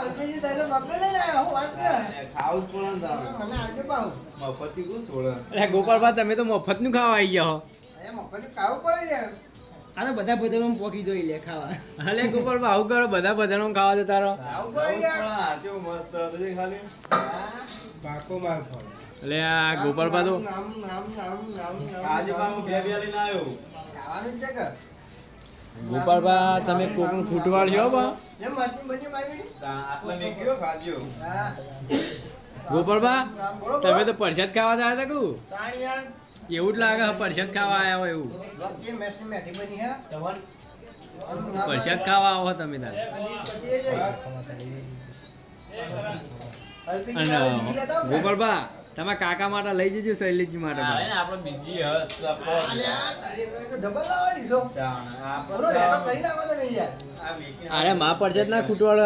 અલ્પેજી દાદા બાપે લઈને આવ્યા હું વાત કર ખાવું જ પડે ને તારે. મને આજે પાહું મફતી કોણ છોડે? અરે ગોપાલભા તમે તો મફતનું ખાવા આવી ગયા હો. એ મફત ખાવું પડે યાર આને બધા બધાનું પોકી જોઈ લે ખાવા. અલે ગોપાલભા આવું કરો બધા બધાનો ખાવા દે તારો. ખાવું ખાવું પડે જ યાર પડે. આ કેવું મસ્ત હતું છે ખાલી. હા. પાકો માલ ફળ. એટલે આ ગોપાલભા તો નામ આજે પાછું બે લઈને આવ્યો. ખાવાનું જ છે કે ગોપાલભા તમે કોકનું ફૂટવાળ છો બા. જેમ માટી બની મારી આટલા મેક્યો ખાજો. હા ગોપાલભા બોલો તમે તો પરસાદ ખાવા જાય હતા કુ તાણ યાર એવું જ લાગે પરસાદ ખાવા આવ્યા હોય એવું. જે મેસની મેઠી બની હે પરસાદ ખાવા આવો તમે તાર. અને ગોપાલભા તમે કાકા માટે લઈ જજો શૈલેષજી માટે હા, પણ. એને આપણે બીજી હદ તો આપણે ડબલ લાવવાની છો જાણ. બોલો આપણે એનો કરી નાખો તમે યાર આ વીકને અરે માં પરસાદ ના ખૂટવાળો